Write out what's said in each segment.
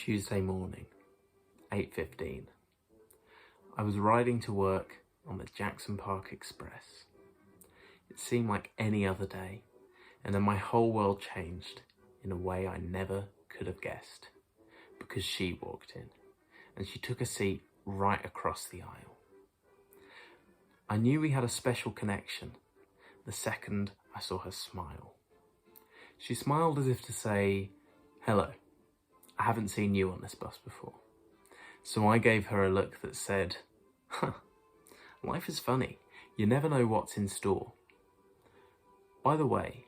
Tuesday morning, 8:15. I was riding to work on the Jackson Park Express. It seemed like any other day, and then my whole world changed in a way I never could have guessed, because she walked in, and she took a seat right across the aisle. I knew we had a special connection the second I saw her smile. She smiled as if to say, "Hello, I haven't seen you on this bus before." So I gave her a look that said, life is funny. You never know what's in store. By the way,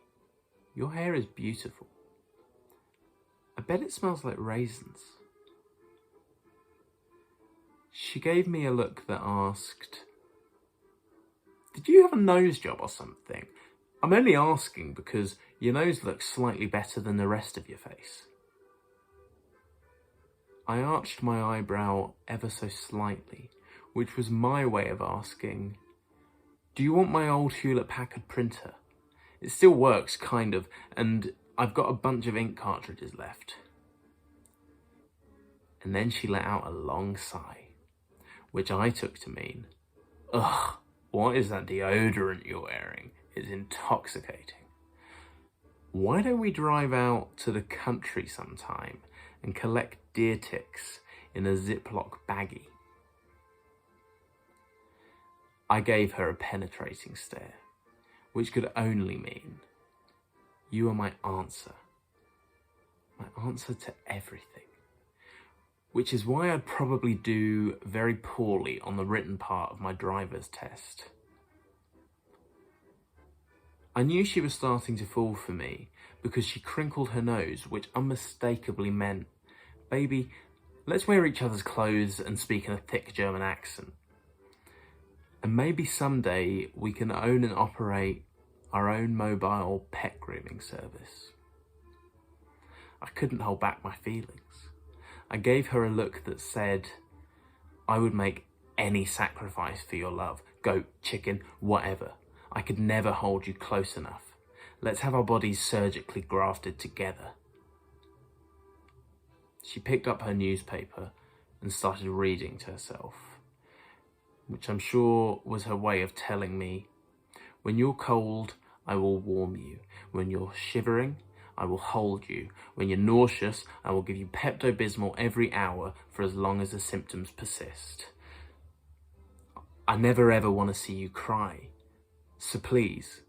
your hair is beautiful. I bet it smells like raisins. She gave me a look that asked, "Did you have a nose job or something? I'm only asking because your nose looks slightly better than the rest of your face." I arched my eyebrow ever so slightly, which was my way of asking, "Do you want my old Hewlett-Packard printer? It still works, kind of, and I've got a bunch of ink cartridges left." And then she let out a long sigh, which I took to mean, "Ugh, what is that deodorant you're wearing? It's intoxicating. Why don't we drive out to the country sometime and collect deer ticks in a Ziploc baggie?" I gave her a penetrating stare, which could only mean, you are my answer to everything. Which is why I'd probably do very poorly on the written part of my driver's test. I knew she was starting to fall for me because she crinkled her nose, which unmistakably meant, "Baby, let's wear each other's clothes and speak in a thick German accent. And maybe someday we can own and operate our own mobile pet grooming service." I couldn't hold back my feelings. I gave her a look that said, "I would make any sacrifice for your love. Goat, chicken, whatever. I could never hold you close enough. Let's have our bodies surgically grafted together." She picked up her newspaper and started reading to herself, which I'm sure was her way of telling me, "When you're cold, I will warm you. When you're shivering, I will hold you. When you're nauseous, I will give you Pepto-Bismol every hour for as long as the symptoms persist. I never ever want to see you cry. So please,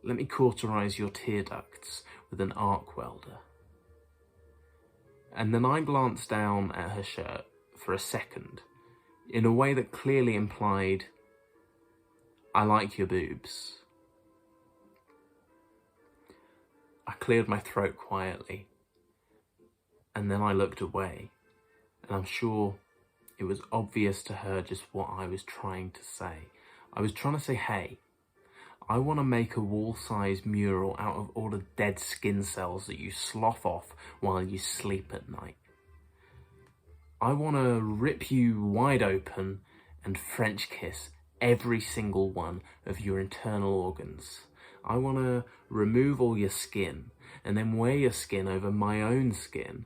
let me cauterize your tear ducts with an arc welder." And then I glanced down at her shirt for a second in a way that clearly implied, "I like your boobs." I cleared my throat quietly, and then I looked away, and I'm sure it was obvious to her just what I was trying to say. I was trying to say, hey, I want to make a wall-sized mural out of all the dead skin cells that you slough off while you sleep at night. I want to rip you wide open and French kiss every single one of your internal organs. I want to remove all your skin and then wear your skin over my own skin,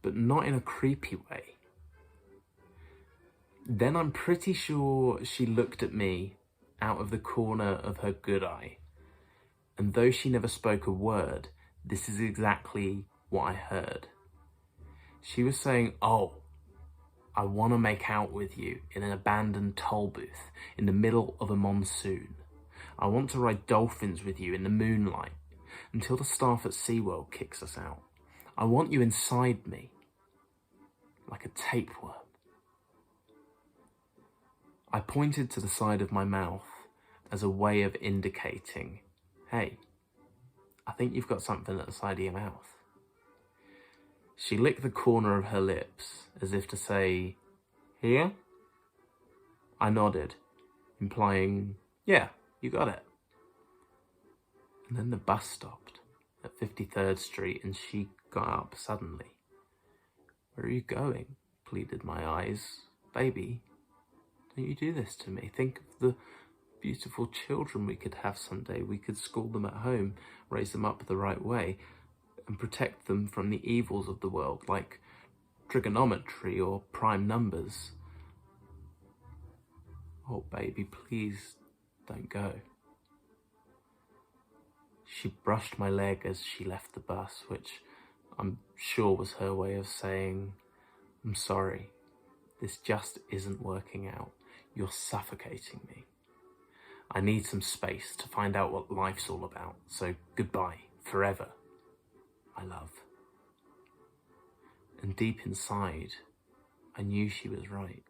but not in a creepy way. Then I'm pretty sure she looked at me out of the corner of her good eye, and though she never spoke a word, this is exactly what I heard. She was saying, "Oh, I want to make out with you in an abandoned toll booth in the middle of a monsoon. I want to ride dolphins with you in the moonlight until the staff at SeaWorld kicks us out. I want you inside me, like a tapeworm." I pointed to the side of my mouth as a way of indicating, "Hey, I think you've got something at the side of your mouth." She licked the corner of her lips as if to say, "Here?" I nodded, implying, "Yeah, you got it." And then the bus stopped at 53rd Street and she got up suddenly. "Where are you going?" pleaded my eyes. "Baby, don't you do this to me. Think of the beautiful children we could have someday. We could school them at home, raise them up the right way. and protect them from the evils of the world, like trigonometry or prime numbers. Oh, baby, please don't go. She brushed my leg as she left the bus, which I'm sure was her way of saying, I'm sorry, this just isn't working out. You're suffocating me. I need some space to find out what life's all about, so goodbye, forever, my love. And deep inside, I knew she was right.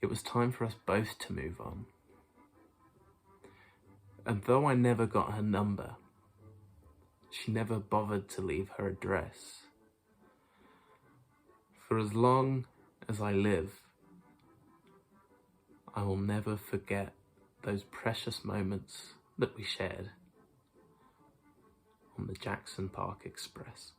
It was time for us both to move on. And though I never got her number, she never bothered to leave her address. For as long as I live, I will never forget those precious moments that we shared on the Jackson Park Express.